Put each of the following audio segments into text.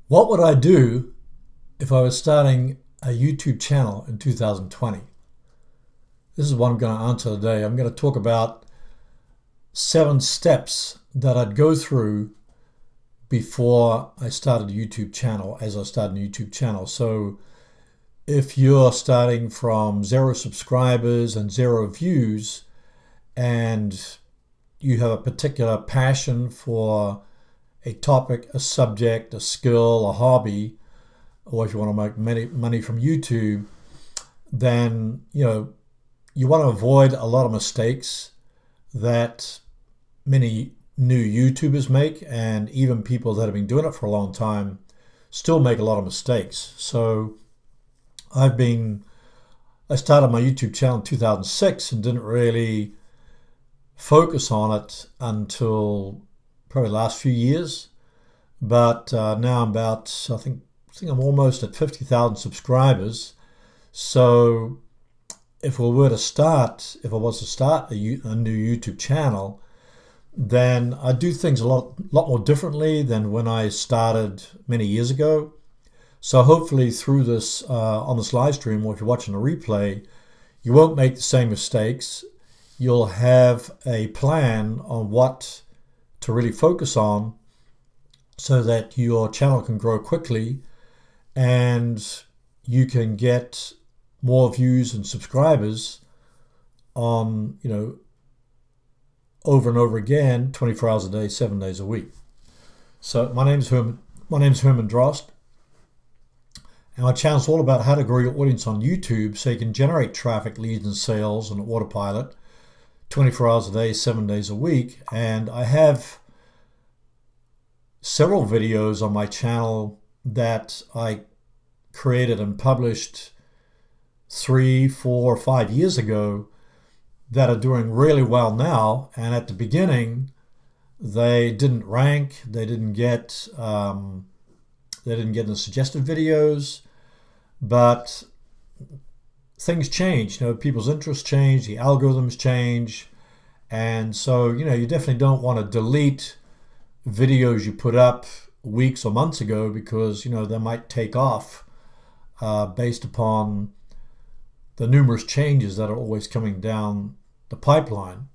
What would I do if I was starting a YouTube channel in 2020? This is what I'm going to answer today. I'm going to talk about 7 steps that I'd go through before I started a YouTube channel, as I started a YouTube channel. So if you're starting from 0 subscribers and 0 views, and you have a particular passion for a topic, a subject, a skill, a hobby, or if you want to make money from YouTube, then you want to avoid a lot of mistakes that many new YouTubers make, and even people that have been doing it for a long time still make a lot of mistakes. So I started my YouTube channel in 2006 and didn't really focus on it until probably the last few years. But now I think I'm almost at 50,000 subscribers. So if I was to start a new YouTube channel, then I do things a lot more differently than when I started many years ago. So hopefully through this on this live stream, or if you're watching a replay, you won't make the same mistakes. You'll have a plan on what to really focus on so that your channel can grow quickly and you can get more views and subscribers on, over and over again, 24 hours a day, 7 days a week. So my name's Herman Drost, and my channel's all about how to grow your audience on YouTube so you can generate traffic, leads, and sales on autopilot 24 hours a day, 7 days a week. And I have several videos on my channel that I created and published 3, 4, 5 years ago that are doing really well now. And at the beginning, they didn't rank, they didn't get in the suggested videos, but things change. People's interests change, the algorithms change, and so you definitely don't want to delete videos you put up weeks or months ago because they might take off based upon the numerous changes that are always coming down the pipeline.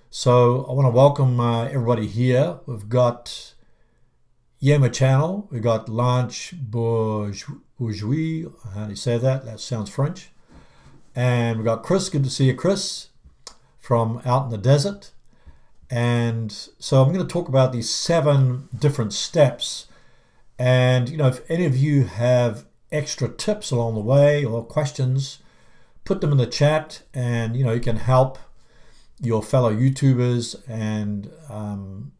So I want to welcome everybody here. We've got Yema channel, we've got Lanche Bourgeois, how do you say that? That sounds French. And we've got Chris, good to see you, Chris, from out in the desert. And so I'm going to talk about these 7 different steps. And, if any of you have extra tips along the way or questions, put them in the chat, and, you can help your fellow YouTubers. And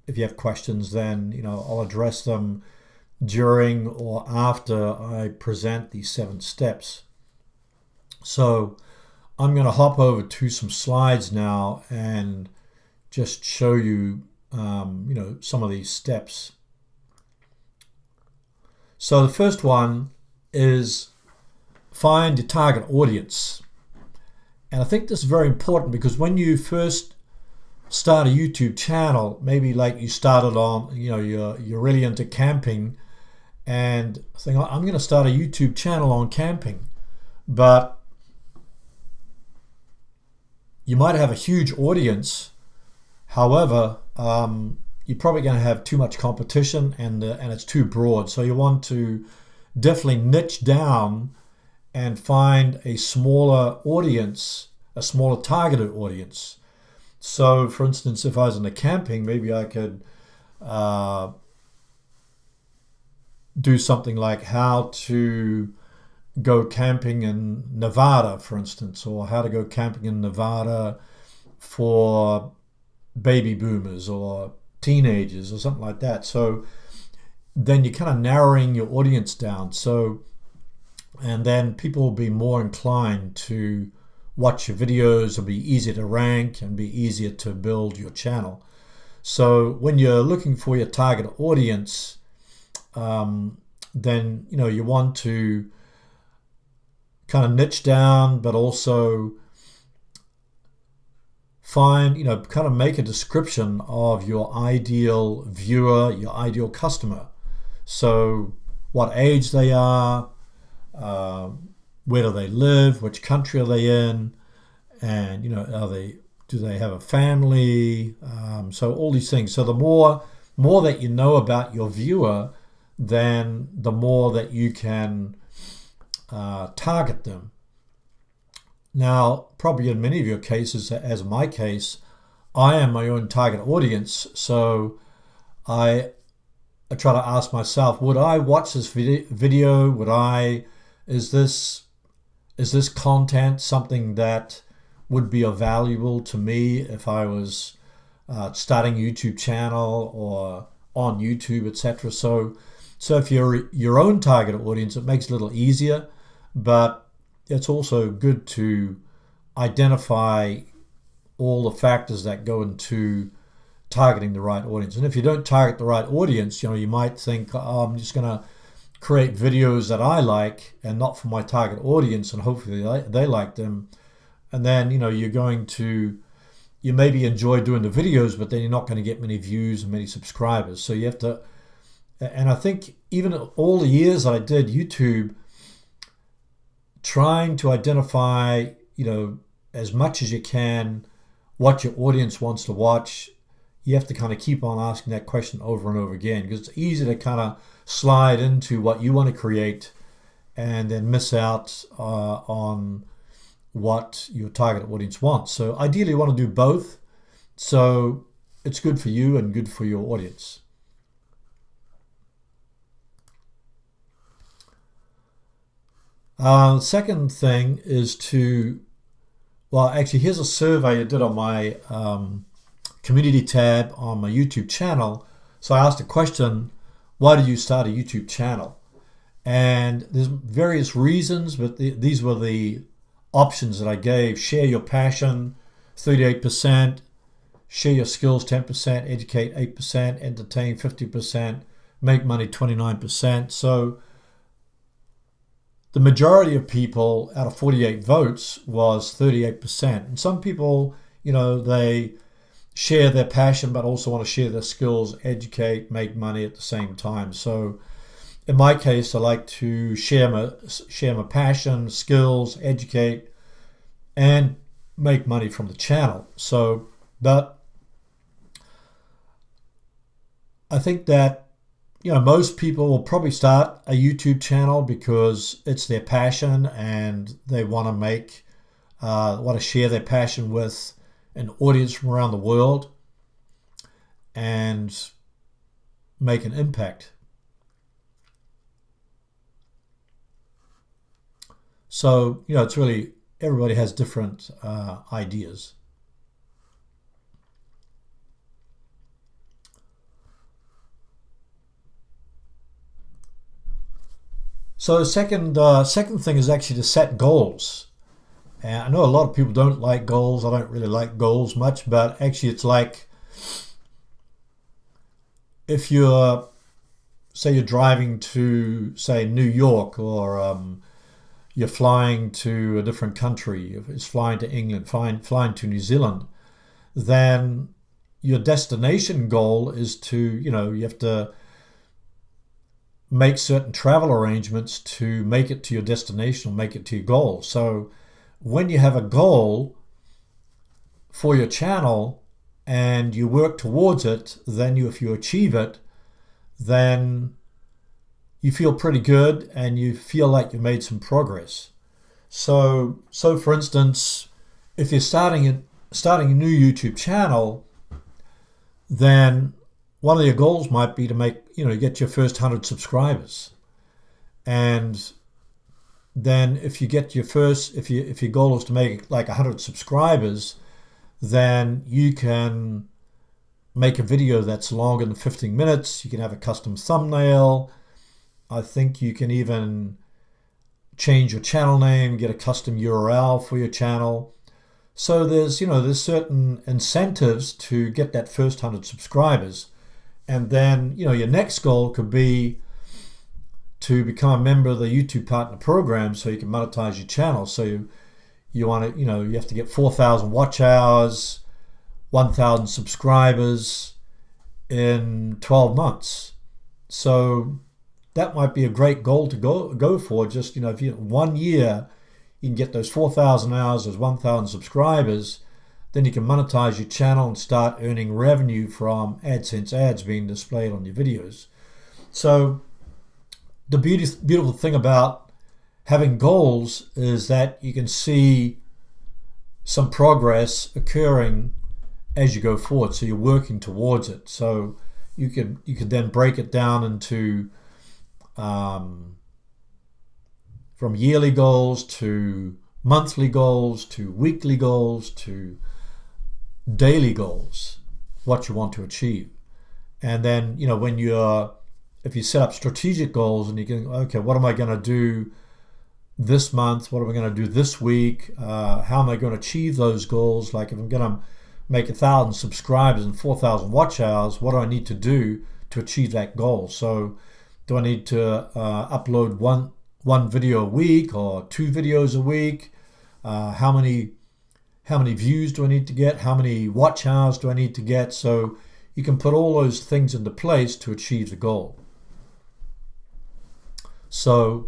if you have questions, then, I'll address them during or after I present these 7 steps. So I'm going to hop over to some slides now and just show you, some of these steps. So the first one is find your target audience. And I think this is very important because when you first start a YouTube channel, maybe like you started on, you're really into camping and think, I'm going to start a YouTube channel on camping. But you might have a huge audience. However, you're probably going to have too much competition and it's too broad. So you want to definitely niche down and find a smaller audience, a smaller targeted audience. So for instance, if I was into camping, maybe I could do something like how to go camping in Nevada, for instance, or how to go camping in Nevada for baby boomers or teenagers or something like that. So then you're kind of narrowing your audience down. So, and then people will be more inclined to watch your videos. It'll be easier to rank and be easier to build your channel. So when you're looking for your target audience, then you want to kind of niche down, but also find, kind of make a description of your ideal viewer, your ideal customer. So what age they are, where do they live, which country are they in, and do they have a family? So all these things. So the more that you know about your viewer, then the more that you can target them. Now, probably in many of your cases, as in my case, I am my own target audience. So I try to ask myself, would I watch this video? Is this content something that would be valuable to me if I was starting a YouTube channel or on YouTube, etc. So if you're your own target audience, it makes it a little easier, but it's also good to identify all the factors that go into targeting the right audience. And if you don't target the right audience, you might think, oh, I'm just going to create videos that I like and not for my target audience, and hopefully they like them. And then, you maybe enjoy doing the videos, but then you're not going to get many views and many subscribers. So you have to, and I think even all the years that I did YouTube, trying to identify, as much as you can, what your audience wants to watch, you have to kind of keep on asking that question over and over again, because it's easy to kind of slide into what you want to create and then miss out on what your target audience wants. So ideally you want to do both, so it's good for you and good for your audience. The second thing is here's a survey I did on my community tab on my YouTube channel. So I asked a question, why did you start a YouTube channel? And there's various reasons, but these were the options that I gave. Share your passion, 38%, share your skills, 10%, educate, 8%, entertain, 50%, make money, 29%. So the majority of people out of 48 votes was 38%. And some people, they share their passion, but also want to share their skills, educate, make money at the same time. So in my case, I like to share my passion, skills, educate, and make money from the channel. So, but I think that, most people will probably start a YouTube channel because it's their passion and they want to share their passion with an audience from around the world and make an impact. So, it's really, everybody has different ideas. So the second thing is actually to set goals. And I know a lot of people don't like goals. I don't really like goals much, but actually it's like if you're driving to, say, New York, or you're flying to a different country, if it's flying to England, flying to New Zealand, then your destination goal is to, you have to make certain travel arrangements to make it to your destination or make it to your goal. So when you have a goal for your channel and you work towards it, then if you achieve it, then you feel pretty good and you feel like you've made some progress. So for instance, if you're starting a new YouTube channel, then one of your goals might be to get your first 100 subscribers. And then if you get your goal is to make like 100 subscribers, then you can make a video that's longer than 15 minutes. You can have a custom thumbnail. I think you can even change your channel name, get a custom URL for your channel. So there's certain incentives to get that first 100 subscribers. And then, your next goal could be to become a member of the YouTube Partner Program so you can monetize your channel. So you want to, you have to get 4,000 watch hours, 1,000 subscribers in 12 months. So that might be a great goal to go for. Just, if you 1 year, you can get those 4,000 hours, those 1,000 subscribers, then you can monetize your channel and start earning revenue from AdSense ads being displayed on your videos. So the beautiful thing about having goals is that you can see some progress occurring as you go forward. So you're working towards it. So you could then break it down into from yearly goals to monthly goals to weekly goals to daily goals, what you want to achieve. And then, if you set up strategic goals and you can, okay, what am I going to do this month? What am I going to do this week? How am I going to achieve those goals? Like if I'm going to make 1,000 subscribers and 4,000 watch hours, what do I need to do to achieve that goal? So do I need to upload one video a week or 2 videos a week? How many views do I need to get? How many watch hours do I need to get? So you can put all those things into place to achieve the goal. So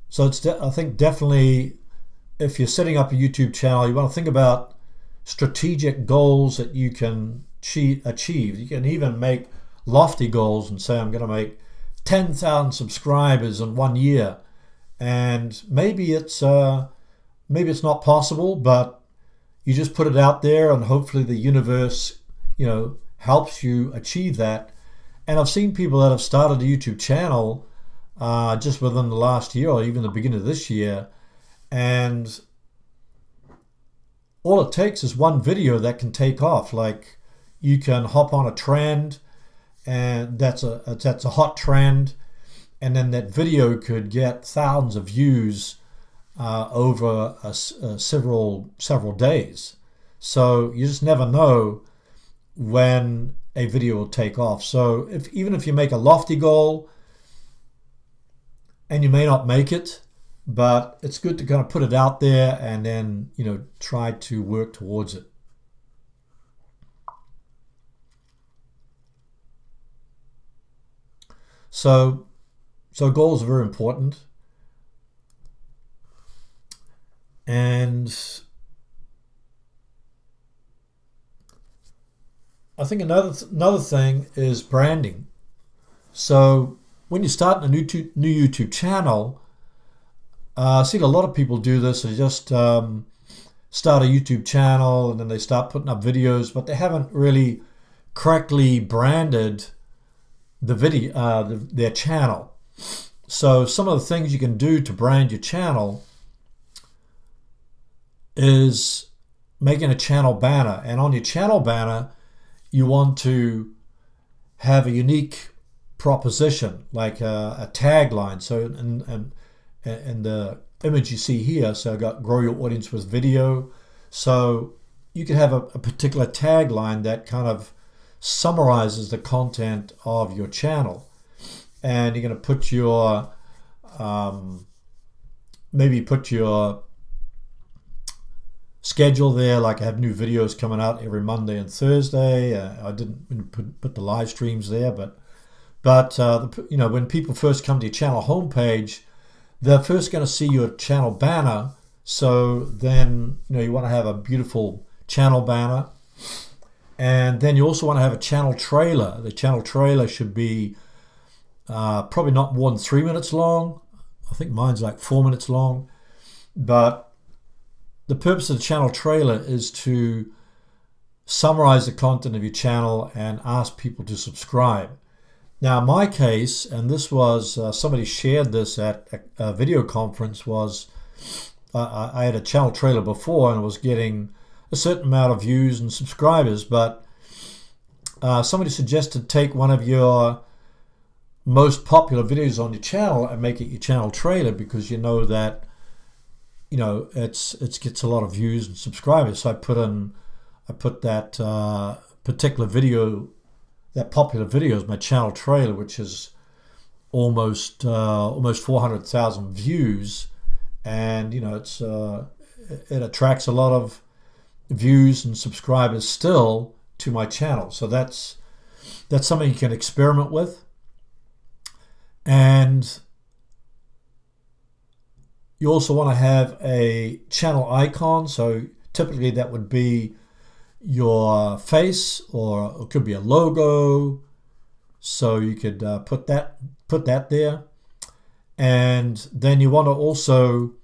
it's I think definitely, if you're setting up a YouTube channel, you want to think about strategic goals that you can achieve. You can even make lofty goals and say, I'm going to make 10,000 subscribers in 1 year. And maybe it's not possible, but you just put it out there and hopefully the universe, helps you achieve that. And I've seen people that have started a YouTube channel just within the last year or even the beginning of this year, and all it takes is one video that can take off. Like you can hop on a trend, and that's a hot trend, and then that video could get thousands of views over several days. So you just never know when a video will take off. So even if you make a lofty goal and you may not make it, but it's good to kind of put it out there and then try to work towards it. So goals are very important. And I think another thing is branding. So when you start a new YouTube channel, I've seen a lot of people do this. They just start a YouTube channel and then they start putting up videos, but they haven't really correctly branded the video, their channel. So some of the things you can do to brand your channel is making a channel banner. And on your channel banner, you want to have a unique proposition, like a tagline. So and the image you see here, so I got grow your audience with video. So you can have a particular tagline that kind of summarizes the content of your channel. And you're going to put your, maybe put your schedule there, like I have new videos coming out every Monday and Thursday. I didn't put the live streams there, but when people first come to your channel homepage, they're first going to see your channel banner. So then you want to have a beautiful channel banner, and then you also want to have a channel trailer. The channel trailer should be probably not more than 3 minutes long. I think mine's like 4 minutes long, but the purpose of the channel trailer is to summarize the content of your channel and ask people to subscribe. Now, in my case, and this was somebody shared this at a video conference, was I had a channel trailer before and I was getting a certain amount of views and subscribers, but somebody suggested take one of your most popular videos on your channel and make it your channel trailer, because you know that it gets a lot of views and subscribers. So I put that particular video, that popular video, is my channel trailer, which is almost 400,000 views, and it attracts a lot of views and subscribers still to my channel. So that's something you can experiment with. And you also want to have a channel icon. So typically that would be your face, or it could be a logo. So you could put that there. And then you want to also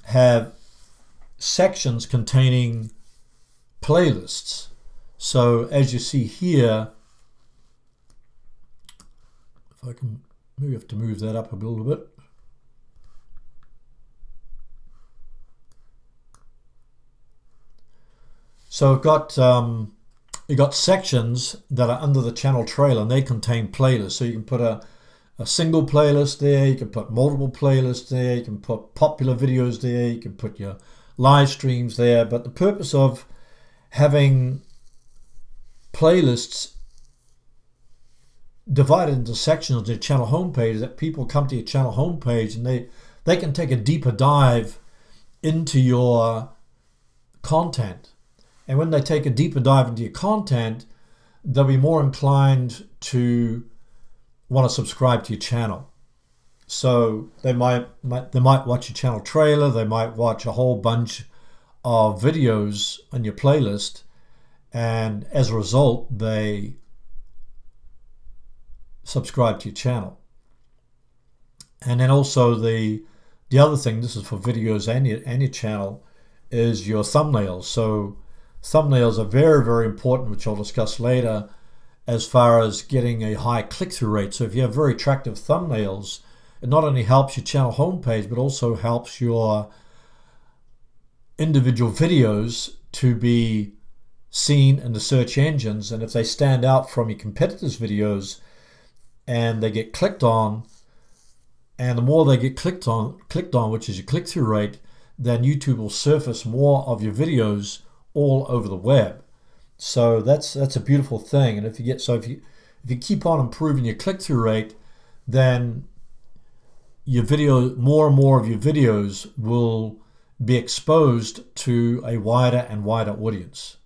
have sections containing playlists. So as you see here, if I can, maybe have to move that up a little bit. So you've got sections that are under the channel trailer, and they contain playlists. So you can put a single playlist there, you can put multiple playlists there, you can put popular videos there, you can put your live streams there. But the purpose of having playlists divided into sections of your channel homepage is that people come to your channel homepage and they can take a deeper dive into your content. And when they take a deeper dive into your content, they'll be more inclined to want to subscribe to your channel. So they might watch your channel trailer, they might watch a whole bunch of videos on your playlist, and as a result, they subscribe to your channel. And then also the other thing, this is for videos and your channel, is your thumbnails. So thumbnails are very, very important, which I'll discuss later, as far as getting a high click-through rate. So if you have very attractive thumbnails, it not only helps your channel homepage, but also helps your individual videos to be seen in the search engines. And if they stand out from your competitors' videos and they get clicked on, and the more they get clicked on, which is your click-through rate, then YouTube will surface more of your videos all over the web. So that's a beautiful thing. And if you keep on improving your click-through rate, then your video, more and more of your videos will be exposed to a wider and wider audience.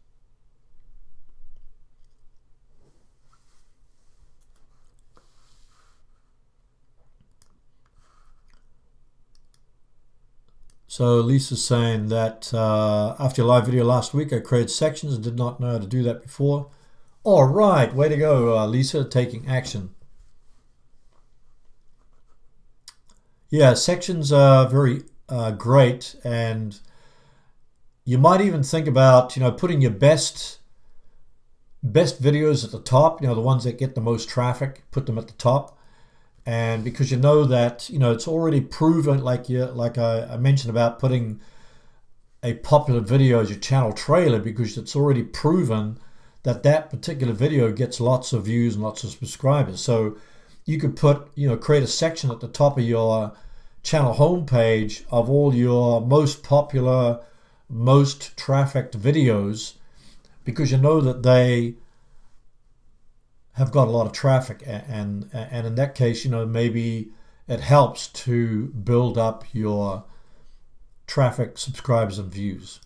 So Lisa's saying that after your live video last week, I created sections and did not know how to do that before. All right, way to go, Lisa, taking action. Yeah, sections are very great, and you might even think about, putting your best videos at the top. The ones that get the most traffic, put them at the top. And because you know that it's already proven, like I mentioned about putting a popular video as your channel trailer, because it's already proven that particular video gets lots of views and lots of subscribers. So you could create a section at the top of your channel homepage of all your most popular, most trafficked videos, because you know that they have got a lot of traffic, and in that case, maybe it helps to build up your traffic, subscribers, and views.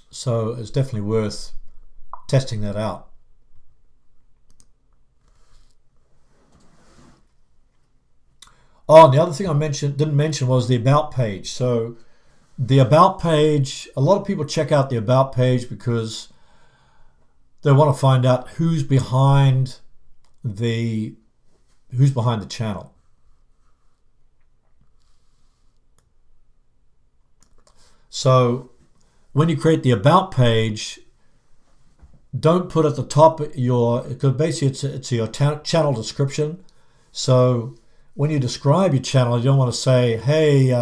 So it's definitely worth testing that out. Oh, and the other thing I didn't mention was the About page. So the About page, a lot of people check out the About page because they want to find out who's behind the channel. So when you create the About page, don't put at the top because basically it's your channel description. So when you describe your channel, you don't want to say, hey,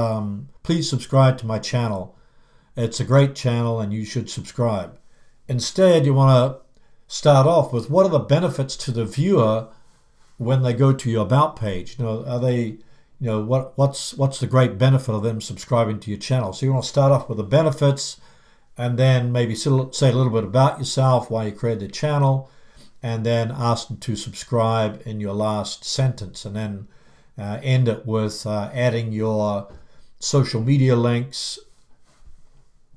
please subscribe to my channel. It's a great channel and you should subscribe. Instead, you want to start off with, what are the benefits to the viewer when they go to your About page? Are they, what's the great benefit of them subscribing to your channel? So you want to start off with the benefits, and then maybe say a little bit about yourself, why you created the channel, and then ask them to subscribe in your last sentence, and then end it with adding your social media links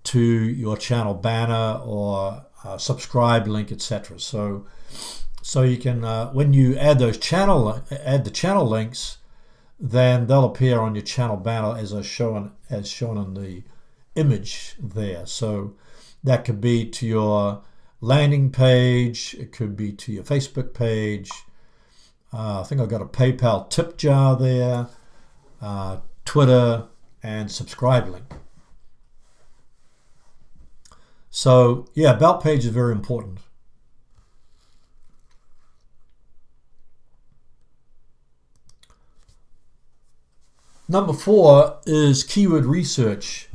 to your channel banner, or subscribe link, etc. So you can when you add the channel links, then they'll appear on your channel banner as shown in the image there. So that could be to your landing page, it could be to your Facebook page. I think I've got a PayPal tip jar there, Twitter, and subscribe link. So yeah, about page is very important. Number 4 is keyword research.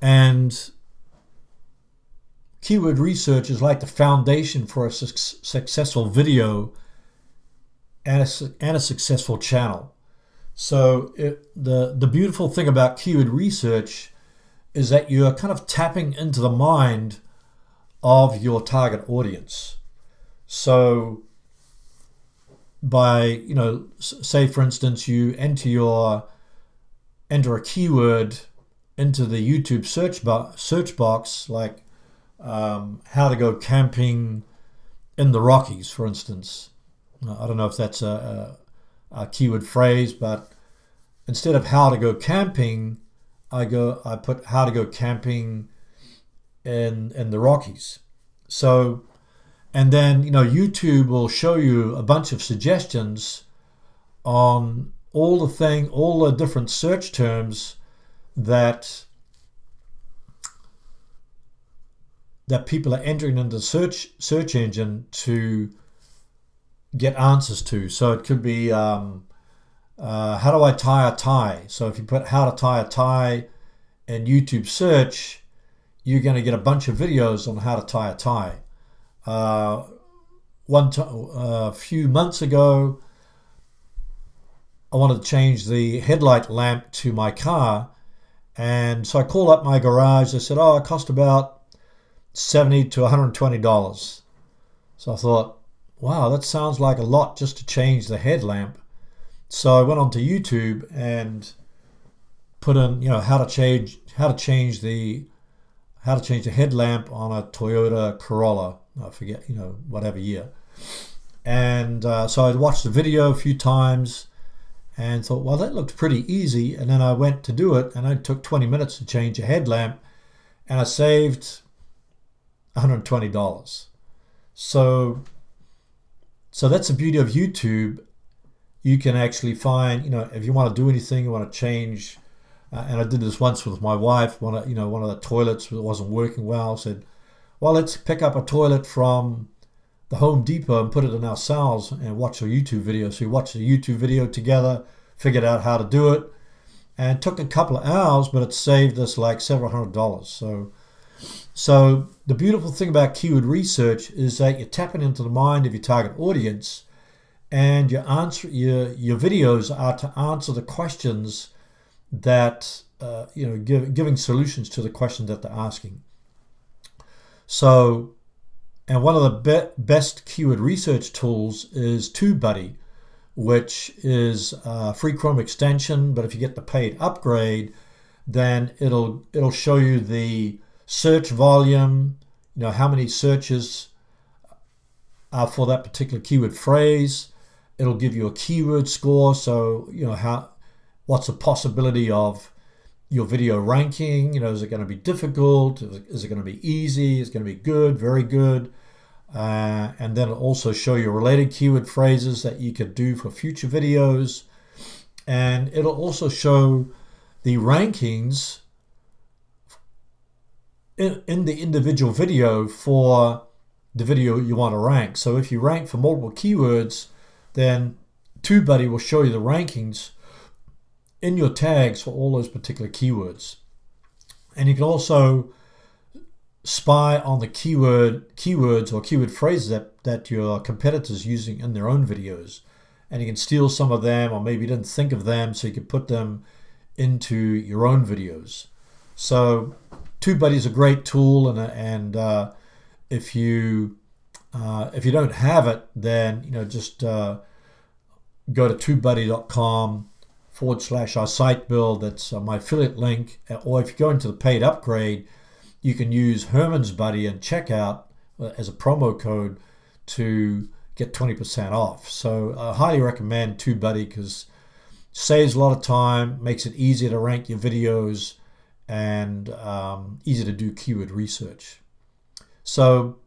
And keyword research is like the foundation for a successful video and a successful channel. So the beautiful thing about keyword research is that you're kind of tapping into the mind of your target audience. So by, say for instance, you enter a keyword into the YouTube search box, like how to go camping in the Rockies, for instance. I don't know if that's a keyword phrase, but instead of how to go camping, I put how to go camping in the Rockies. So, and then YouTube will show you a bunch of suggestions on all the different search terms that people are entering into the search engine to get answers to. So it could be how do I tie a tie? So if you put how to tie a tie in YouTube search, you're going to get a bunch of videos on how to tie a tie. A few months ago, I wanted to change the headlight lamp to my car, and so I called up my garage. They said, it cost about $70 to $120. So I thought, wow, that sounds like a lot just to change the headlamp. So I went onto YouTube and put in, how to change the headlamp on a Toyota Corolla. I forget, whatever year. And so I watched the video a few times and thought, well, that looked pretty easy. And then I went to do it, and it took 20 minutes to change a headlamp, and I saved $120. So that's the beauty of YouTube. You can actually find, if you want to do anything, you want to change, and I did this once with my wife. One of the toilets wasn't working well. I said, well, let's pick up a toilet from the Home Depot and put it in our cells and watch a YouTube video. So we watched a YouTube video together, figured out how to do it, and it took a couple of hours, but it saved us like several $100s. So the beautiful thing about keyword research is that you're tapping into the mind of your target audience, and your videos are to answer the questions that giving solutions to the questions that they're asking. So, and one of the best keyword research tools is TubeBuddy, which is a free Chrome extension, but if you get the paid upgrade, then it'll show you the search volume, how many searches are for that particular keyword phrase. It'll give you a keyword score, so what's the possibility of your video ranking? Is it going to be difficult? Is it going to be easy? Is it going to be good, very good? And then it'll also show you related keyword phrases that you could do for future videos. And it'll also show the rankings in the individual video for the video you want to rank. So if you rank for multiple keywords, then TubeBuddy will show you the rankings in your tags for all those particular keywords. And you can also spy on the keywords or keyword phrases that your competitors using in their own videos. And you can steal some of them, or maybe you didn't think of them, so you can put them into your own videos. So TubeBuddy is a great tool, and if you don't have it, then just go to tubebuddy.com/our site build. That's my affiliate link. Or if you go into the paid upgrade, you can use Herman's Buddy in checkout, as a promo code to get 20% off. So I highly recommend TubeBuddy because it saves a lot of time, makes it easier to rank your videos, and easy to do keyword research. So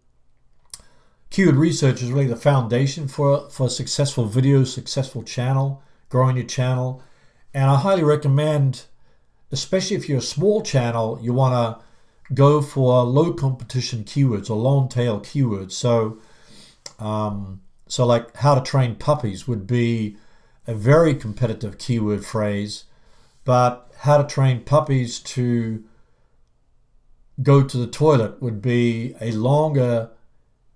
keyword research is really the foundation for a successful video, successful channel, growing your channel. And I highly recommend, especially if you're a small channel, you want to go for low competition keywords or long tail keywords. So like how to train puppies would be a very competitive keyword phrase, but how to train puppies to go to the toilet would be a longer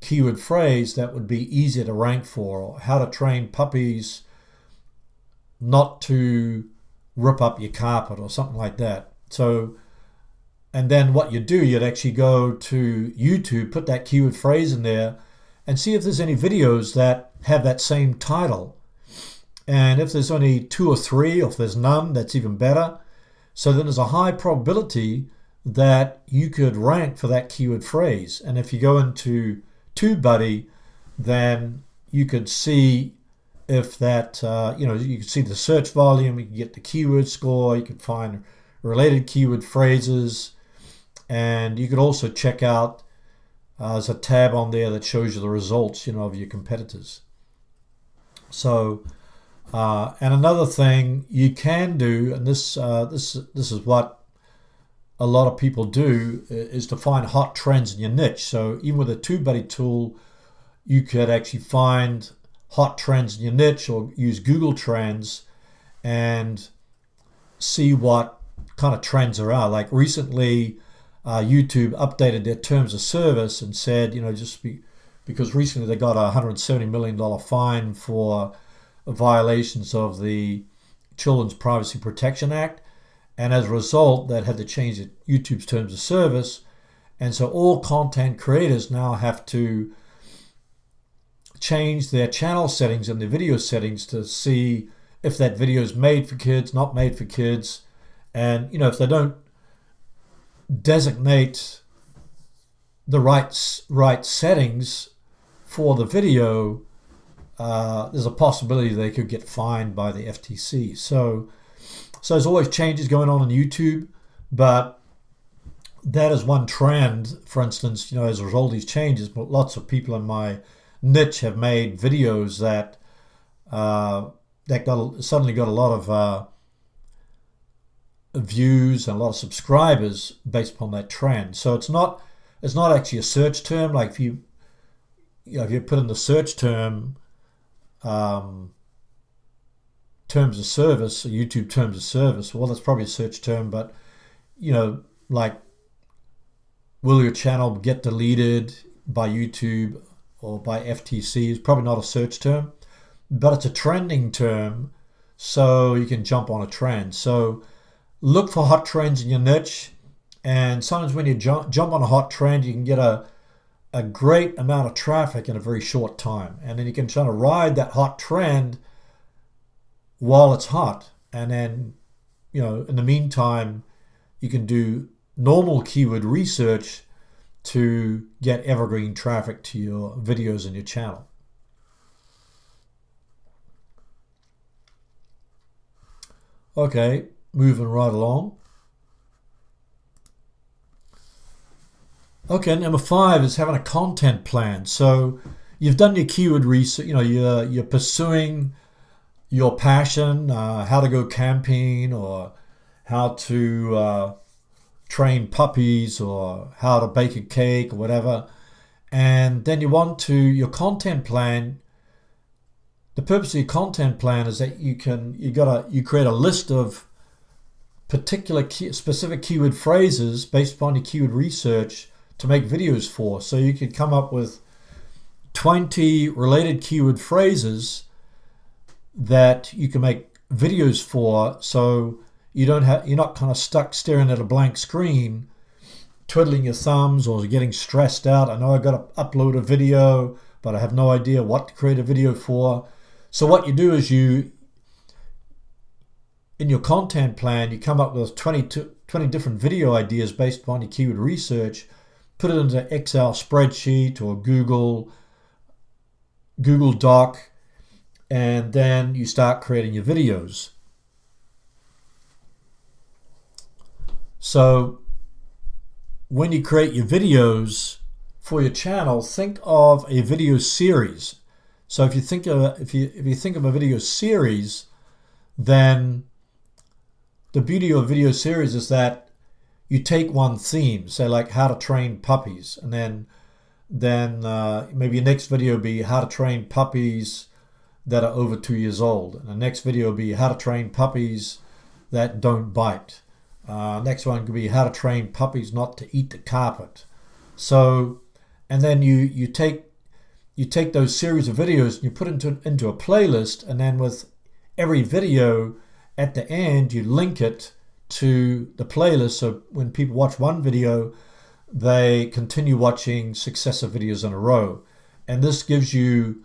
keyword phrase that would be easier to rank for. Or how to train puppies not to rip up your carpet or something like that. So, and then what you do, you'd actually go to YouTube, put that keyword phrase in there, and see if there's any videos that have that same title. And if there's only 2 or 3, or if there's none, that's even better. So then there's a high probability that you could rank for that keyword phrase. And if you go into TubeBuddy, then you could see if that, you can see the search volume, you can get the keyword score, you can find related keyword phrases, and you could also check out, there's a tab on there that shows you the results, of your competitors. So, and another thing you can do, and this is what a lot of people do, is to find hot trends in your niche. So even with a TubeBuddy tool, you could actually find hot trends in your niche or use Google Trends and see what kind of trends there are. Like recently, YouTube updated their terms of service and said, because recently they got a $170 million fine for violations of the Children's Privacy Protection Act. And as a result, that had to change YouTube's terms of service. And so all content creators now have to change their channel settings and their video settings to see if that video is made for kids, not made for kids. And, if they don't designate the right settings for the video, there's a possibility they could get fined by the FTC. So there's always changes going on YouTube, but that is one trend. For instance, as a result of these changes, but lots of people in my niche have made videos that suddenly got a lot of views and a lot of subscribers based upon that trend. So it's not actually a search term. Like if you put in the search term terms of service, YouTube terms of service, well, that's probably a search term, but like, will your channel get deleted by YouTube or by FTC is probably not a search term, but it's a trending term, so you can jump on a trend. So look for hot trends in your niche, and sometimes when you jump on a hot trend, you can get a great amount of traffic in a very short time, and then you can try to ride that hot trend while it's hot, and then in the meantime you can do normal keyword research to get evergreen traffic to your videos and your channel. Okay, moving right along. Okay, number 5 is having a content plan. So you've done your keyword research, you're pursuing your passion, how to go camping, or how to train puppies, or how to bake a cake, or whatever. And then you want your content plan. The purpose of your content plan is that you create a list of particular specific keyword phrases based upon your keyword research to make videos for. So you could come up with 20 related keyword phrases that you can make videos for, so you're not kind of stuck staring at a blank screen, twiddling your thumbs or getting stressed out. I know I got to upload a video, but I have no idea what to create a video for. So what you do is in your content plan, you come up with 20 different video ideas based upon your keyword research, put it into Excel spreadsheet or Google Doc, and then you start creating your videos. So when you create your videos for your channel, think of a video series. So if you think of if you think of a video series, then the beauty of a video series is that you take one theme, say like how to train puppies, and then maybe your next video will be how to train puppies that are over 2 years old, and the next video will be how to train puppies that don't bite. Next one could be how to train puppies not to eat the carpet. So, and then you take those series of videos and you put it into a playlist, and then with every video at the end you link it to the playlist, so when people watch one video they continue watching successive videos in a row. And this gives you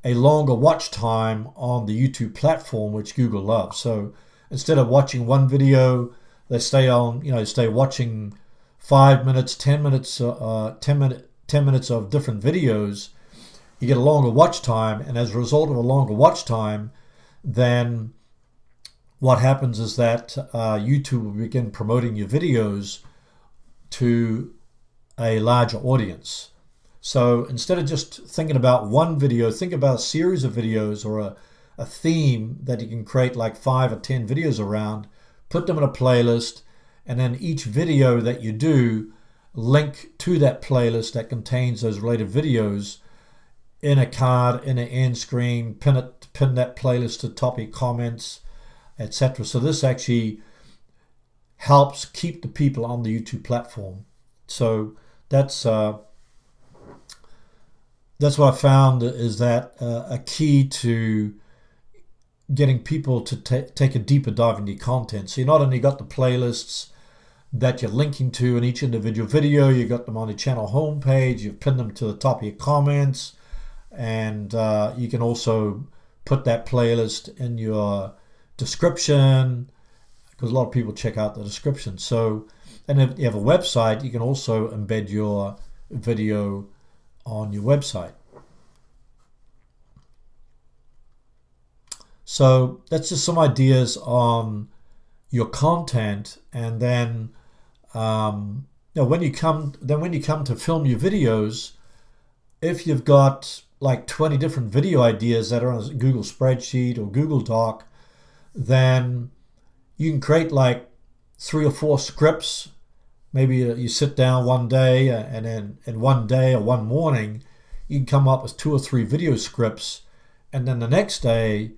a longer watch time on the YouTube platform, which Google loves. So instead of watching one video, they stay watching 5 minutes, 10 minutes, 10 minutes of different videos. You get a longer watch time, and as a result of a longer watch time, then what happens is that YouTube will begin promoting your videos to a larger audience. So instead of just thinking about one video, think about a series of videos or a theme that you can create like 5 or 10 videos around, put them in a playlist, and then each video that you do, link to that playlist that contains those related videos in a card, in an end screen, pin that playlist to the top of your comments, etc. So this actually helps keep the people on the YouTube platform. So that's what I found is that a key to getting people to take a deeper dive into your content. So you not only got the playlists that you're linking to in each individual video, you got them on your channel homepage, you've pinned them to the top of your comments, and you can also put that playlist in your description, because a lot of people check out the description. So, and if you have a website, you can also embed your video on your website. So that's just some ideas on your content, and then when you come to film your videos, if you've got like 20 different video ideas that are on a Google spreadsheet or Google Doc, then you can create like 3 or 4 scripts. Maybe you sit down one day, and then in one day or one morning you can come up with 2 or 3 video scripts, and then the next day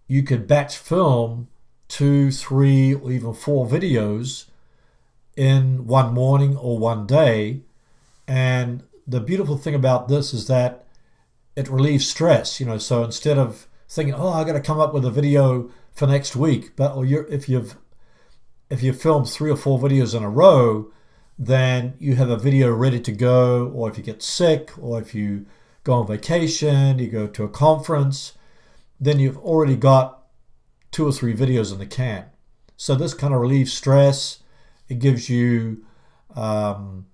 you could batch film 2, 3, or even 4 videos in one morning or one day. And the beautiful thing about this is that it relieves stress, so instead of thinking, oh, I got to come up with a video for next week, if you've filmed 3 or 4 videos in a row, then you have a video ready to go. Or if you get sick, or if you go on vacation, you go to a conference, then you've already got 2 or 3 videos in the can. So this kind of relieves stress. It gives you more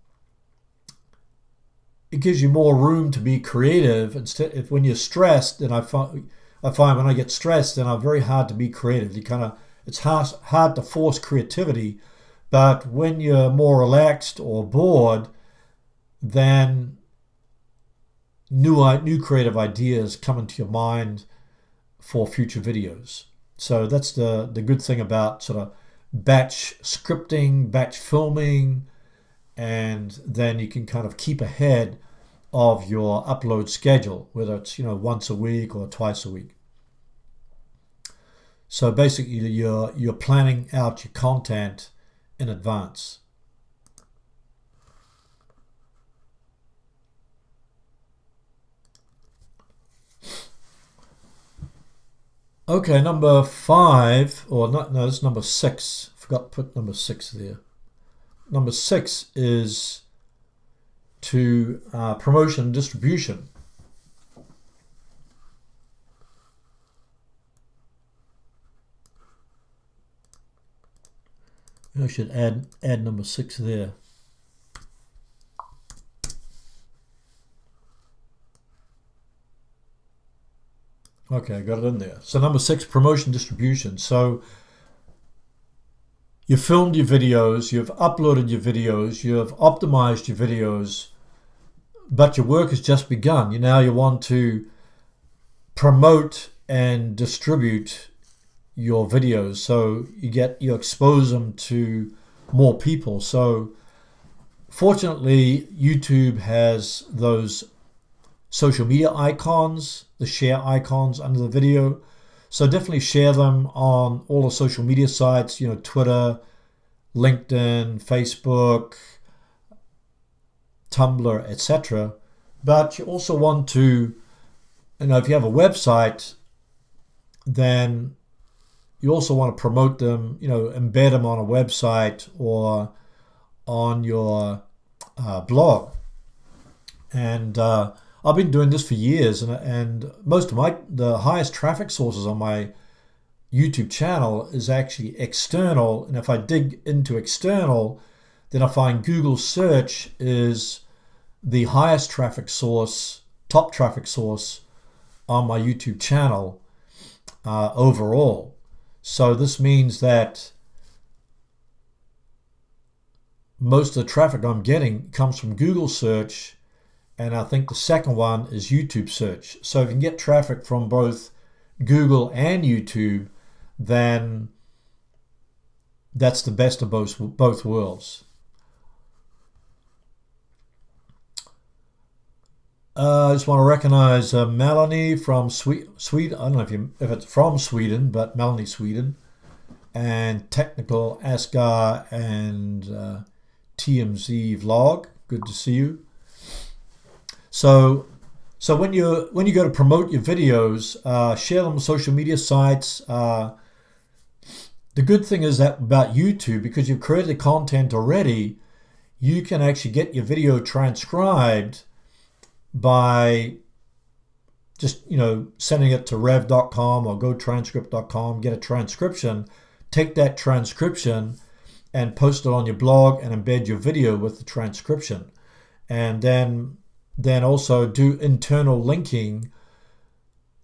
room to be creative. If when you're stressed, then I find when I get stressed, then I'm very hard to be creative. It's hard to force creativity. But when you're more relaxed or bored, then new creative ideas come into your mind for future videos. So that's the good thing about sort of batch scripting, batch filming, and then you can kind of keep ahead of your upload schedule, whether it's once a week or twice a week. So basically you're planning out your content in advance. Okay, number 5, or not, no, it's number 6. Forgot to put number 6 there. Number 6 is to promotion and distribution. I should add number 6 there. Okay, got it in there. So number 6, promotion distribution. So you've filmed your videos, you've uploaded your videos, you've optimized your videos, but your work has just begun. You want to promote and distribute your videos so you expose them to more people. So fortunately, YouTube has those social media icons, the share icons under the video. So definitely share them on all the social media sites, Twitter, LinkedIn, Facebook, Tumblr, etc. But you also want to, if you have a website, then you also want to promote them, embed them on a website or on your blog. And I've been doing this for years, and most of the highest traffic sources on my YouTube channel is actually external. And if I dig into external, then I find Google search is the highest traffic source, top traffic source on my YouTube channel overall. So this means that most of the traffic I'm getting comes from Google search, and I think the second one is YouTube search. So if you can get traffic from both Google and YouTube, then that's the best of both worlds. I just want to recognize Melanie from Sweden. I don't know if it's from Sweden, but Melanie Sweden, and Technical Asgar and TMZ Vlog. Good to see you. So when you go to promote your videos, share them on social media sites. The good thing is that about YouTube, because you've created content already, you can actually get your video transcribed by just sending it to rev.com or gotranscript.com, get a transcription, take that transcription and post it on your blog and embed your video with the transcription. And then also do internal linking,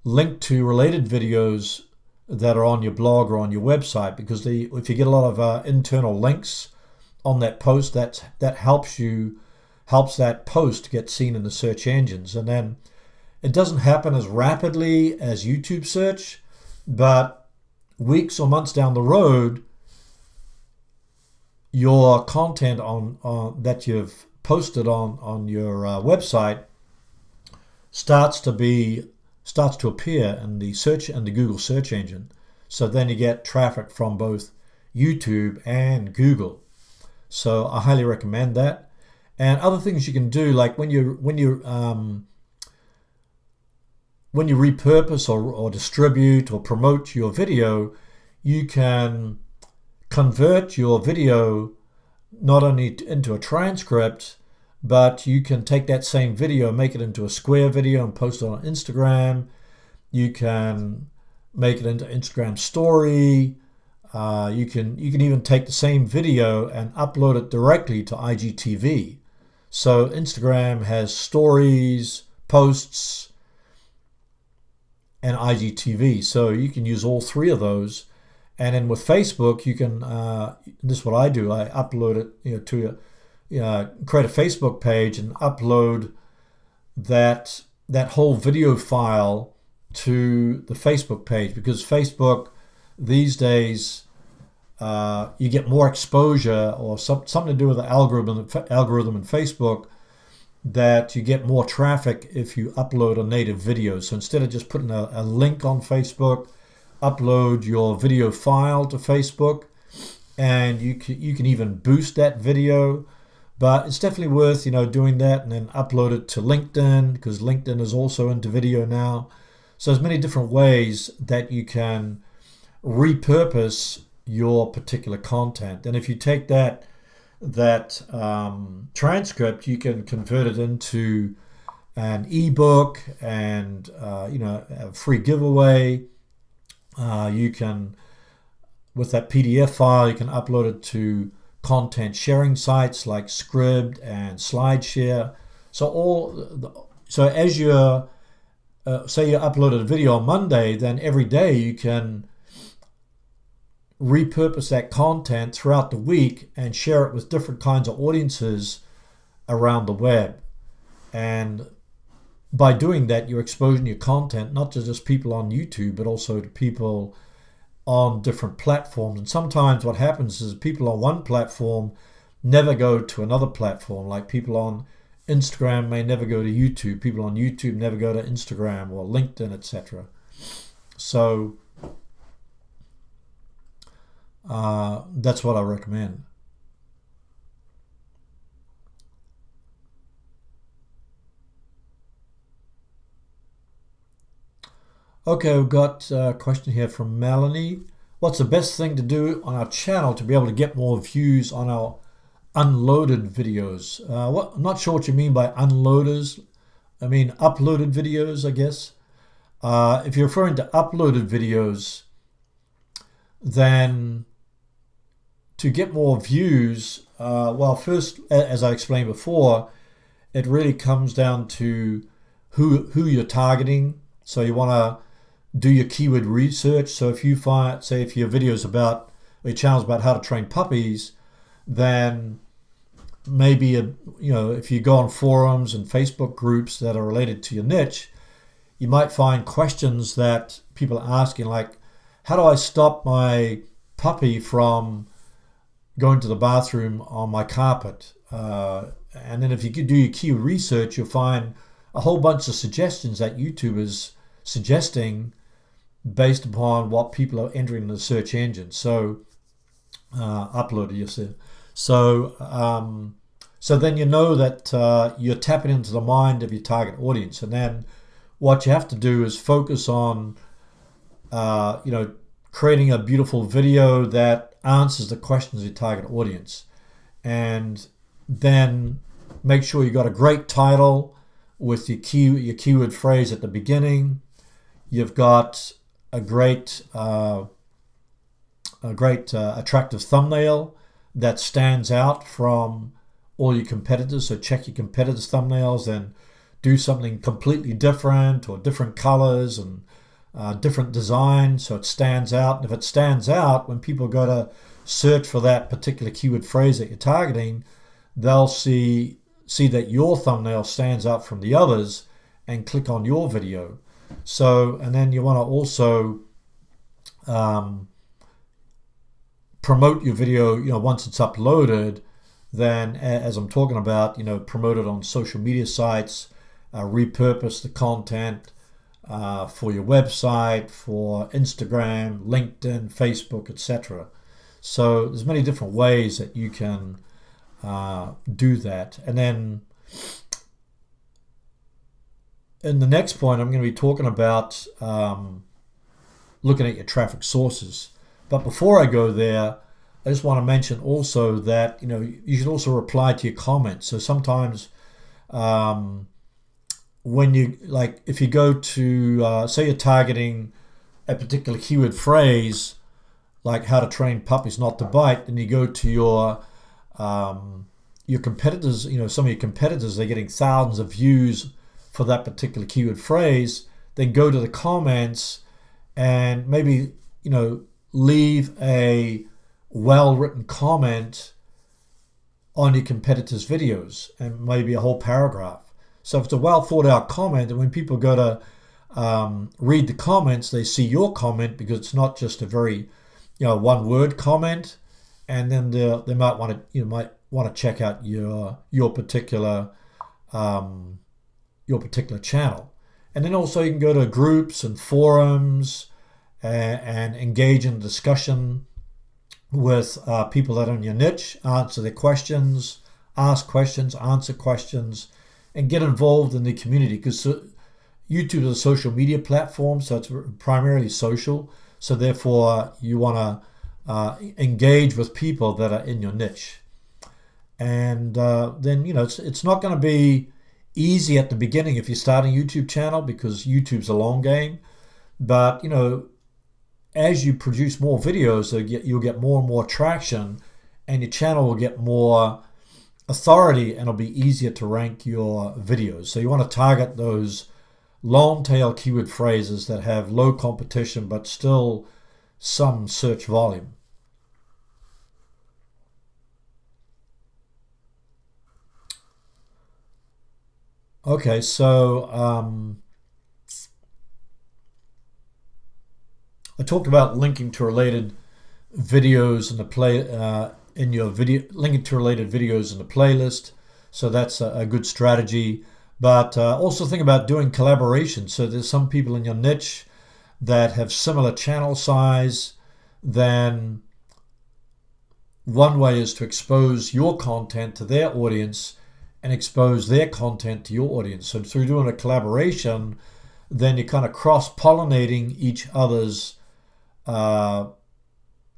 link to related videos that are on your blog or on your website, because if you get a lot of internal links on that post, that helps that post get seen in the search engines. And then it doesn't happen as rapidly as YouTube search, but weeks or months down the road, your content on that you've posted on your website starts to appear in the search and the Google search engine. So then you get traffic from both YouTube and Google. So I highly recommend that. And other things you can do, like when you repurpose or distribute or promote your video, you can convert your video not only into a transcript, but you can take that same video, make it into a square video and post it on Instagram. You can make it into Instagram story. You can even take the same video and upload it directly to IGTV. So Instagram has stories, posts, and IGTV. So you can use all three of those. And then with Facebook, you can, this is what I do, I upload it to create a Facebook page and upload that whole video file to the Facebook page, because Facebook these days, you get more exposure or something to do with the algorithm in Facebook, that you get more traffic if you upload a native video. So instead of just putting a link on Facebook, upload your video file to Facebook, and you can even boost that video. But it's definitely worth doing that, and then upload it to LinkedIn, because LinkedIn is also into video now. So there's many different ways that you can repurpose your particular content. And if you take that transcript, you can convert it into an ebook and a free giveaway. You can, with that PDF file, you can upload it to content sharing sites like Scribd and SlideShare. So as you're say you uploaded a video on Monday, then every day you can repurpose that content throughout the week and share it with different kinds of audiences around the web. And by doing that, you're exposing your content not to just people on YouTube, but also to people on different platforms. And sometimes what happens is people on one platform never go to another platform. Like people on Instagram may never go to YouTube. People on YouTube never go to Instagram or LinkedIn, etc. So that's what I recommend. Okay, we've got a question here from Melanie. What's the best thing to do on our channel to be able to get more views on our unloaded videos? I'm not sure what you mean by unloaders. I mean uploaded videos, I guess. If you're referring to uploaded videos, then to get more views, well, first, as I explained before, it really comes down to who you're targeting. So you want to do your keyword research. So if you find, say, if your video's about, or your channel's about how to train puppies, then maybe if you go on forums and Facebook groups that are related to your niche, you might find questions that people are asking, like, how do I stop my puppy from going to the bathroom on my carpet? And then if you could do your keyword research, you'll find a whole bunch of suggestions that YouTube is suggesting based upon what people are entering in the search engine. So uploaded, you said. So then you know that you're tapping into the mind of your target audience. And then what you have to do is focus on creating a beautiful video that answers the questions of your target audience. And then make sure you got a great title with your keyword phrase at the beginning. You've got a great attractive thumbnail that stands out from all your competitors. So check your competitors' thumbnails and do something completely different, or different colors and different designs, so it stands out. And if it stands out, when people go to search for that particular keyword phrase that you're targeting, they'll see that your thumbnail stands out from the others and click on your video. So, and then you want to also promote your video, once it's uploaded, then as I'm talking about, promote it on social media sites, repurpose the content for your website, for Instagram, LinkedIn, Facebook, etc. So there's many different ways that you can do that. And then in the next point, I'm going to be talking about looking at your traffic sources. But before I go there, I just want to mention also that you should also reply to your comments. So sometimes when you, like, if you go to say you're targeting a particular keyword phrase, like how to train puppies not to bite, and you go to your competitors, some of your competitors, they're getting thousands of views for that particular keyword phrase, then go to the comments and maybe leave a well-written comment on your competitors' videos, and maybe a whole paragraph. So if it's a well thought out comment, and when people go to read the comments, they see your comment, because it's not just a very one word comment, and then they might want to check out your particular channel. And then also you can go to groups and forums and engage in discussion with people that are in your niche, answer their questions, ask questions, answer questions, and get involved in the community, because YouTube is a social media platform, so it's primarily social. So therefore, you want to engage with people that are in your niche. And then, it's not going to be easy at the beginning if you're starting a YouTube channel, because YouTube's a long game. But, as you produce more videos, you'll get more and more traction, and your channel will get more authority, and it'll be easier to rank your videos. So you want to target those long tail keyword phrases that have low competition but still some search volume. Okay, so I talked about linking to related videos in the linking to related videos in the playlist. So that's a good strategy. But also think about doing collaboration. So there's some people in your niche that have similar channel size. Then one way is to expose your content to their audience and expose their content to your audience. So through doing a collaboration, then you're kind of cross-pollinating each other's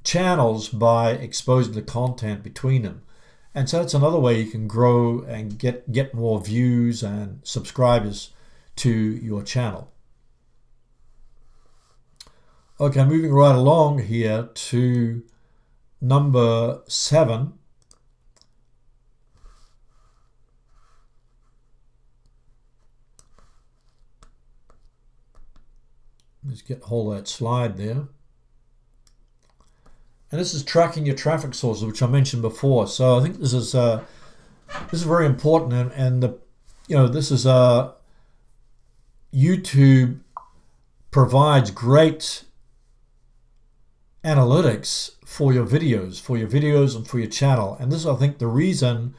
channels by exposing the content between them. And so that's another way you can grow and get more views and subscribers to your channel. Okay, moving right along here to number 7. Let's get hold of that slide there. And this is tracking your traffic sources, which I mentioned before. So I think this is very important, and this is YouTube provides great analytics for your videos and for your channel. And this is, I think, the reason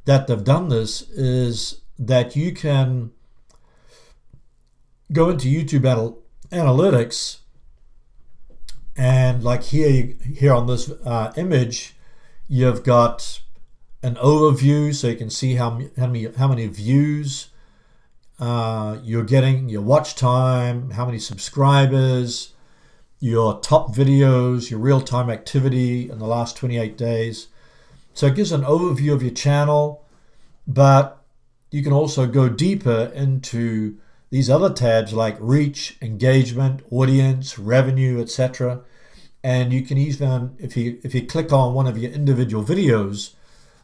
that they've done this is that you can go into YouTube analytics. And like here on this image, you've got an overview, so you can see how many views you're getting, your watch time, how many subscribers, your top videos, your real-time activity in the last 28 days. So it gives an overview of your channel, but you can also go deeper into these other tabs like reach, engagement, audience, revenue, etc. And you can even, if you click on one of your individual videos,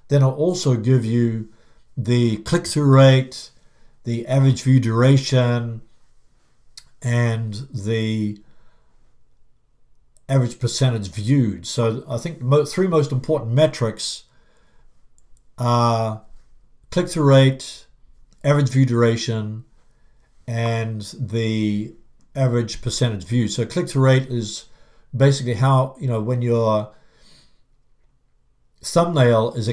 then it'll also give you the click-through rate, the average view duration, and the average percentage viewed. So I think the three most important metrics are click-through rate, average view duration, and the average percentage view. So click-through rate is basically how, when your thumbnail is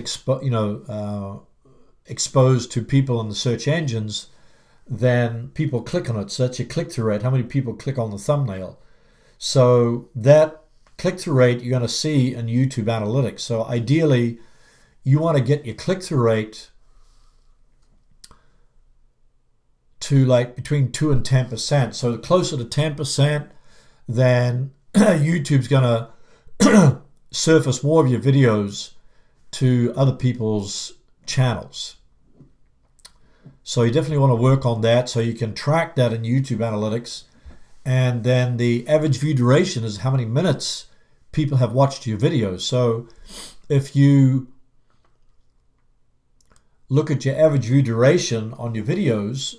exposed to people in the search engines, then people click on it. So that's your click-through rate, how many people click on the thumbnail. So that click-through rate you're going to see in YouTube analytics. So ideally, you want to get your click-through rate to like between 2 and 10%. So closer to 10%, then YouTube's going to surface more of your videos to other people's channels. So you definitely want to work on that so you can track that in YouTube analytics. And then the average view duration is how many minutes people have watched your videos. So if you look at your average view duration on your videos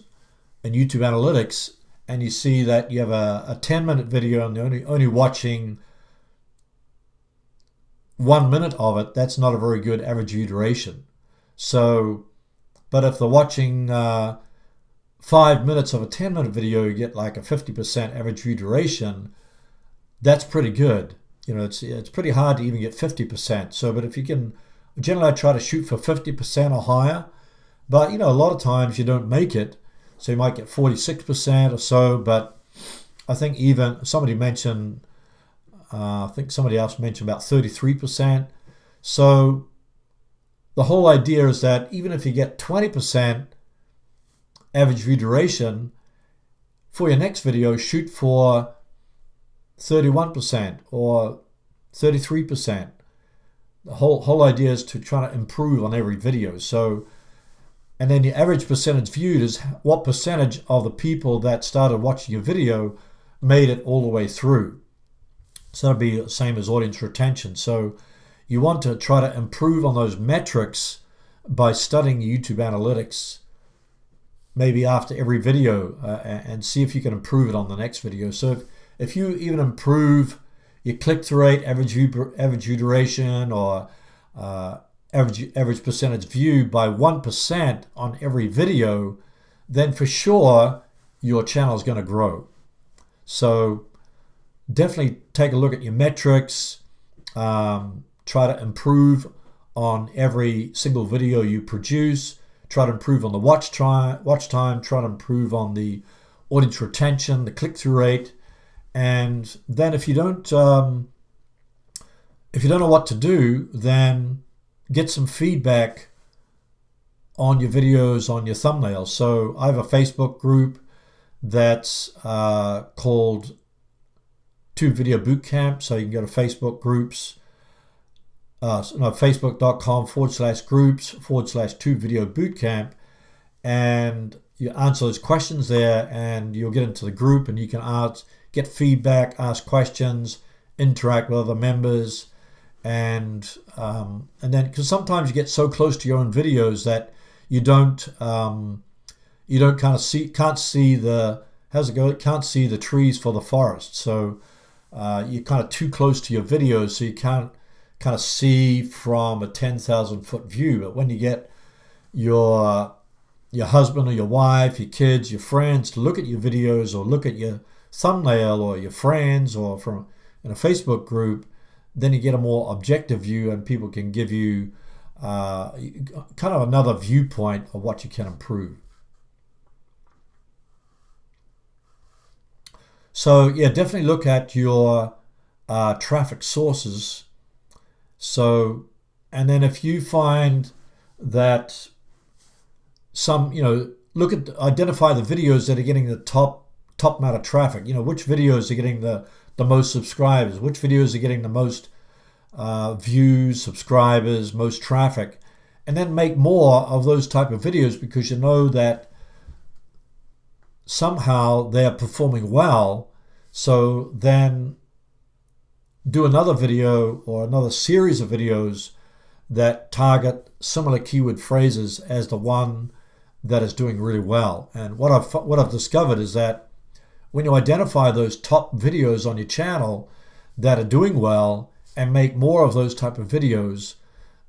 in YouTube analytics, and you see that you have a 10-minute video and they're only watching 1 minute of it, that's not a very good average view duration. So, but if they're watching 5 minutes of a 10-minute video, you get like a 50% average view duration. That's pretty good. It's pretty hard to even get 50%. So, but if you can, generally I try to shoot for 50% or higher. But a lot of times you don't make it. So you might get 46% or so, but I think even somebody mentioned, I think somebody else mentioned about 33%. So the whole idea is that even if you get 20% average view duration, for your next video, shoot for 31% or 33%. The whole idea is to try to improve on every video. So, and then your average percentage viewed is what percentage of the people that started watching your video made it all the way through. So that'd be the same as audience retention. So you want to try to improve on those metrics by studying YouTube analytics maybe after every video and see if you can improve it on the next video. So if you even improve your click-through rate, average view duration, or average percentage view by 1% on every video, then for sure your channel is going to grow. So definitely take a look at your metrics. Try to improve on every single video you produce. Try to improve on the watch time. Try to improve on the audience retention, the click-through rate. And then if you don't know what to do, then get some feedback on your videos, on your thumbnails. So I have a Facebook group that's called Tube Video Bootcamp. So you can go to Facebook groups, facebook.com/groups/Tube Video Bootcamp, and you answer those questions there, and you'll get into the group, and you can get feedback, ask questions, interact with other members, and then because sometimes you get so close to your own videos that you can't see the trees for the forest. So you're kind of too close to your videos, so you can't kind of see from a 10,000-foot view. But when you get your husband or your wife, your kids, your friends to look at your videos or look at your thumbnail, or your friends, or from in a Facebook group, then you get a more objective view, and people can give you kind of another viewpoint of what you can improve. So yeah, definitely look at your traffic sources. So, and then if you find that identify the videos that are getting the top amount of traffic. Which videos are getting the most subscribers, which videos are getting the most views, subscribers, most traffic, and then make more of those type of videos, because you know that somehow they are performing well. So then do another video or another series of videos that target similar keyword phrases as the one that is doing really well. And what I've discovered is that when you identify those top videos on your channel that are doing well and make more of those type of videos,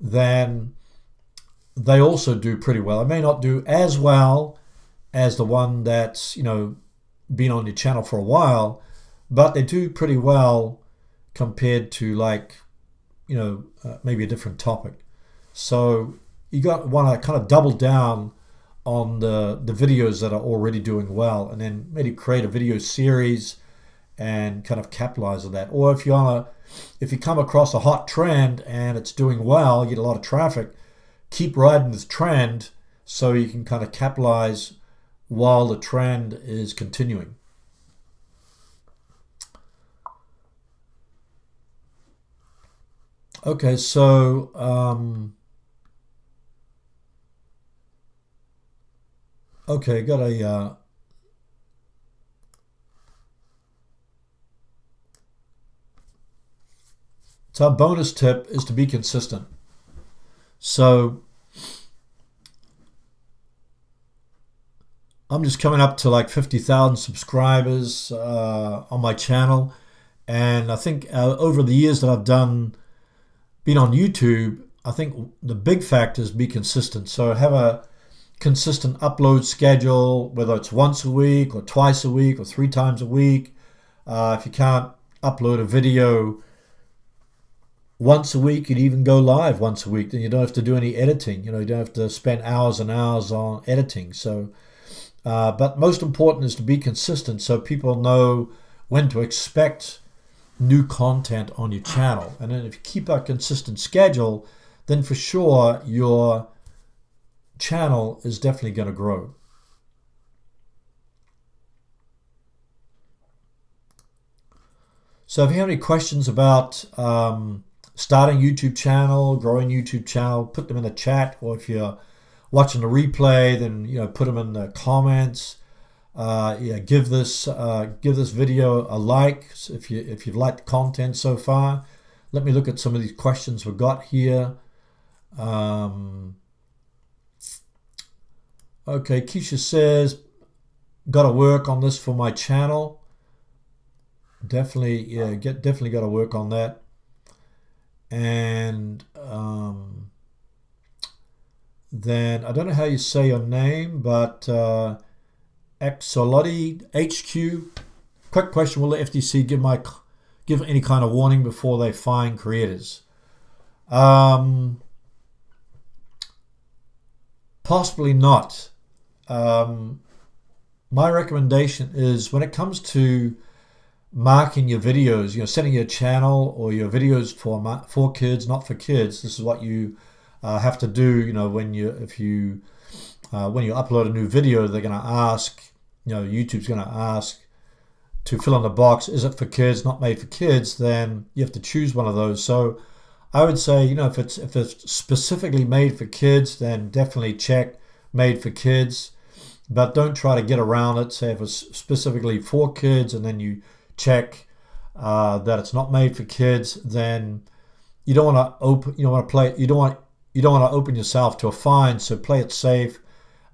then they also do pretty well. It may not do as well as the one that's been on your channel for a while, but they do pretty well compared to maybe a different topic. So you want to kind of double down on the videos that are already doing well, and then maybe create a video series and kind of capitalize on that. Or if you come across a hot trend and it's doing well, you get a lot of traffic, keep riding this trend so you can kind of capitalize while the trend is continuing. Okay, so got a so our bonus tip is to be consistent. So I'm just coming up to like 50,000 subscribers on my channel, and I think over the years that I've been on YouTube, I think the big factor is be consistent. So have a consistent upload schedule, whether it's once a week or twice a week or 3 times a week. If you can't upload a video once a week, you'd even go live once a week. Then you don't have to do any editing. You don't have to spend hours and hours on editing. So, but most important is to be consistent so people know when to expect new content on your channel. And then if you keep a consistent schedule, then for sure your channel is definitely going to grow. So if you have any questions about starting YouTube channel, growing YouTube channel, put them in the chat, or if you're watching the replay, then put them in the comments. Give this video a like if you've liked the content so far. Let me look at some of these questions we've got here. Okay, Keisha says, got to work on this for my channel. Definitely, yeah, definitely got to work on that. And then I don't know how you say your name, but Axolotti HQ. Quick question: will the FTC give any kind of warning before they fine creators? Possibly not. My recommendation is when it comes to marking your videos, setting your channel or your videos for kids, not for kids. This is what you have to do. When you upload a new video, they're going to ask. YouTube's going to ask to fill in the box. Is it for kids? Not made for kids? Then you have to choose one of those. So I would say, if it's specifically made for kids, then definitely check made for kids. But don't try to get around it. Say if it's specifically for kids, and then you check that it's not made for kids, then you don't want to open. You don't want to open yourself to a fine. So play it safe.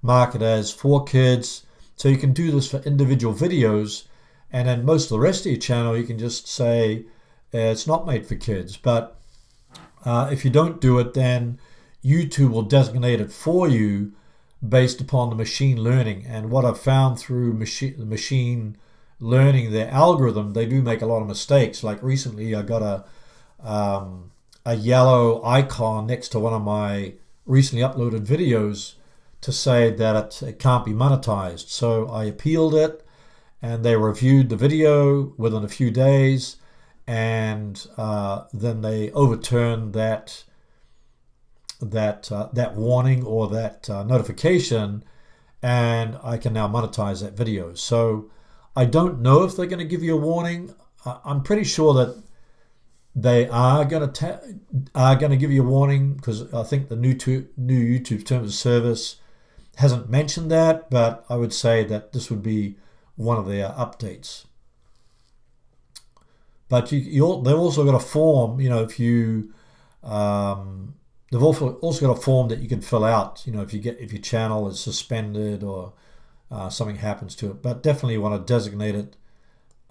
Mark it as for kids. So you can do this for individual videos, and then most of the rest of your channel you can just say it's not made for kids. But if you don't do it, then YouTube will designate it for you based upon the machine learning. And what I've found through machine learning, their algorithm, they do make a lot of mistakes. Like recently I got a yellow icon next to one of my recently uploaded videos to say that it can't be monetized. So I appealed it, and they reviewed the video within a few days, and then they overturned that warning or that notification, and I can now monetize that video. So I don't know if they're going to give you a warning. I'm pretty sure that they are going to give you a warning, because I think the new YouTube terms of service hasn't mentioned that, but I would say that this would be one of their updates. But they've also got a form. If you they've also got a form that you can fill out. If your channel is suspended or something happens to it. But definitely you want to designate it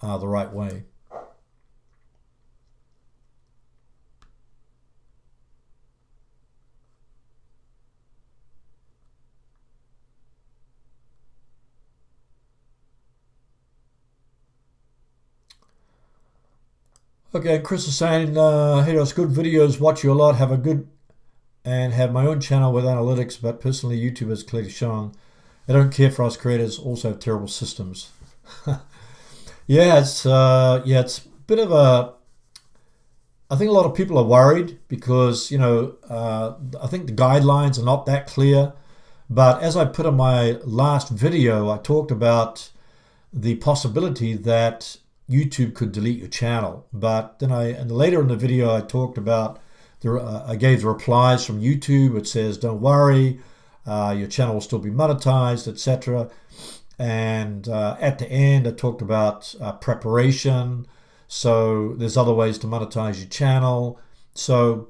the right way. Okay, Chris is saying, hey, those good videos, watch you a lot, have my own channel with analytics, but personally YouTube has clearly shown they don't care for us creators, also have terrible systems. Yeah, it's a bit of I think a lot of people are worried because, I think the guidelines are not that clear. But as I put in my last video, I talked about the possibility that YouTube could delete your channel. But then later in the video, I talked about I gave the replies from YouTube. It says, don't worry, your channel will still be monetized, etc. And at the end, I talked about preparation. So there's other ways to monetize your channel. So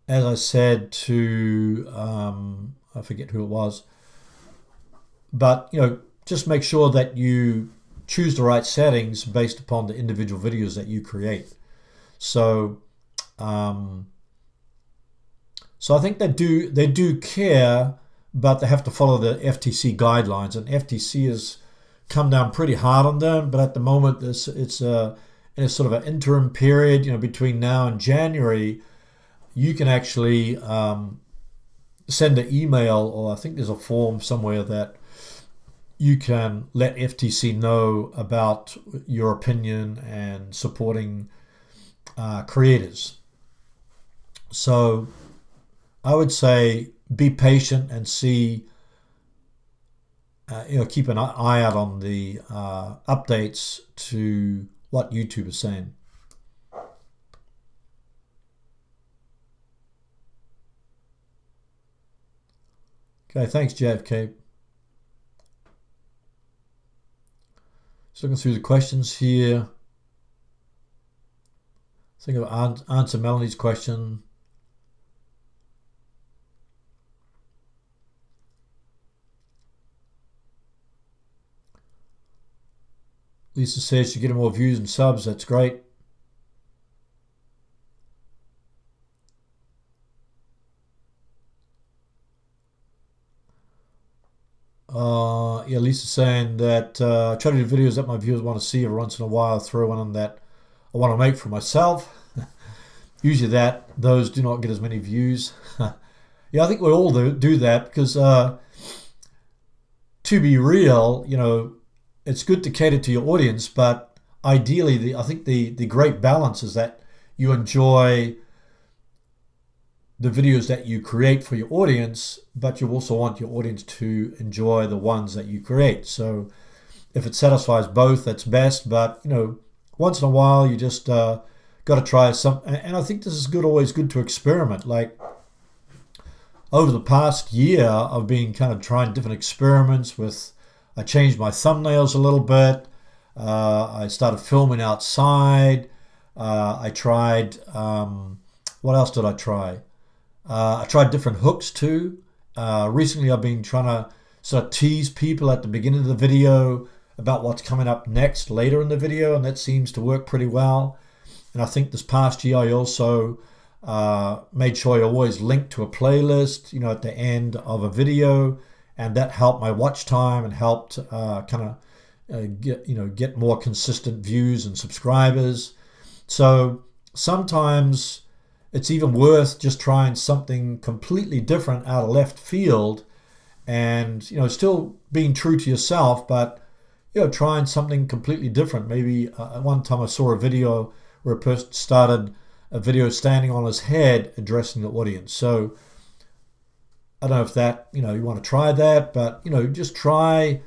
as I said to, I forget who it was, but just make sure that you choose the right settings based upon the individual videos that you create. So I think they do care, but they have to follow the FTC guidelines, and FTC has come down pretty hard on them. But at the moment, it's in a sort of an interim period. Between now and January, you can actually send an email, or I think there's a form somewhere that you can let FTC know about your opinion and supporting creators. So I would say be patient and see, keep an eye out on the updates to what YouTube is saying. Okay, thanks, JFK. Just looking through the questions here. I think I've answered Melanie's question. Lisa says she's getting more views and subs. That's great. Yeah, Lisa's saying that I try to do videos that my viewers want to see every once in a while. Throw one on that I want to make for myself. Usually those do not get as many views. Yeah, I think we all do that because to be real, it's good to cater to your audience, but ideally, I think the great balance is that you enjoy the videos that you create for your audience, but you also want your audience to enjoy the ones that you create. So if it satisfies both, that's best. But once in a while, you just got to try some. And I think this is always good to experiment. Like over the past year, I've been kind of trying different experiments with. I changed my thumbnails a little bit. I started filming outside. I tried. What else did I try? I tried different hooks too. Recently, I've been trying to sort of tease people at the beginning of the video about what's coming up next later in the video, and that seems to work pretty well. And I think this past year, I also made sure I always link to a playlist, at the end of a video, and that helped my watch time and helped get more consistent views and subscribers. So sometimes it's even worth just trying something completely different out of left field and, still being true to yourself, but, trying something completely different. Maybe at one time I saw a video where a person started a video standing on his head addressing the audience. So I don't know if that, you want to try that, but, just try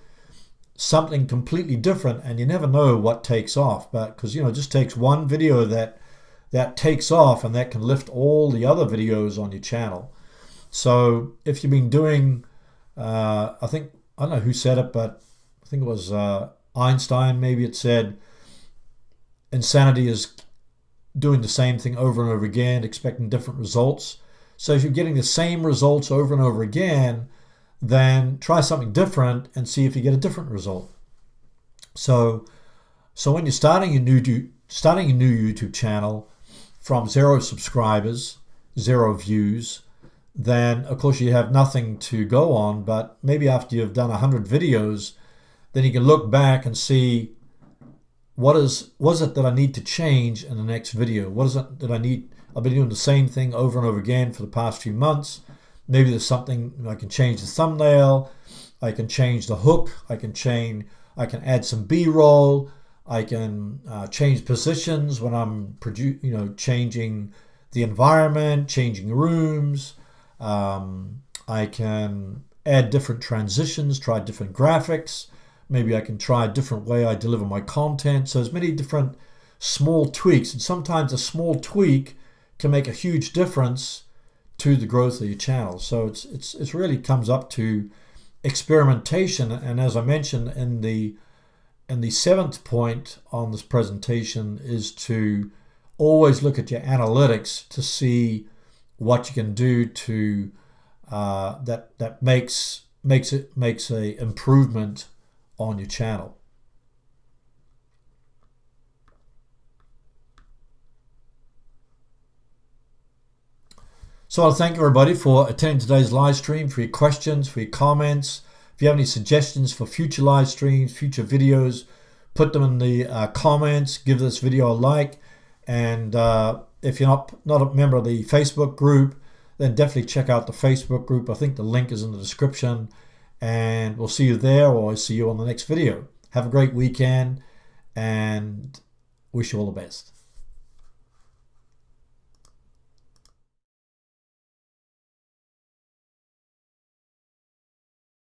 something completely different and you never know what takes off. But because, it just takes one video that takes off and that can lift all the other videos on your channel. So if you've been doing, I don't know who said it, but I think it was Einstein, maybe it said, insanity is doing the same thing over and over again, expecting different results. So if you're getting the same results over and over again, then try something different and see if you get a different result. So when you're starting a new YouTube channel from 0 subscribers, 0 views, then of course you have nothing to go on. But maybe after you've done 100 videos, then you can look back and see what was it that I need to change in the next video? What is it that I need? I've been doing the same thing over and over again for the past few months. Maybe there's something I can change the thumbnail, I can change the hook, I can add some B-roll, I can change positions when I'm changing the environment, changing rooms. I can add different transitions, try different graphics. Maybe I can try a different way I deliver my content. So there's many different small tweaks, and sometimes a small tweak can make a huge difference to the growth of your channel. So it's really comes up to experimentation. And as I mentioned in the 7th point on this presentation is to always look at your analytics to see what you can do to that makes a improvement on your channel. So I want to thank everybody for attending today's live stream, for your questions, for your comments. If you have any suggestions for future live streams, future videos, put them in the comments, give this video a like. And if you're not a member of the Facebook group, then definitely check out the Facebook group. I think the link is in the description. And we'll see you there, or I'll see you on the next video. Have a great weekend and wish you all the best.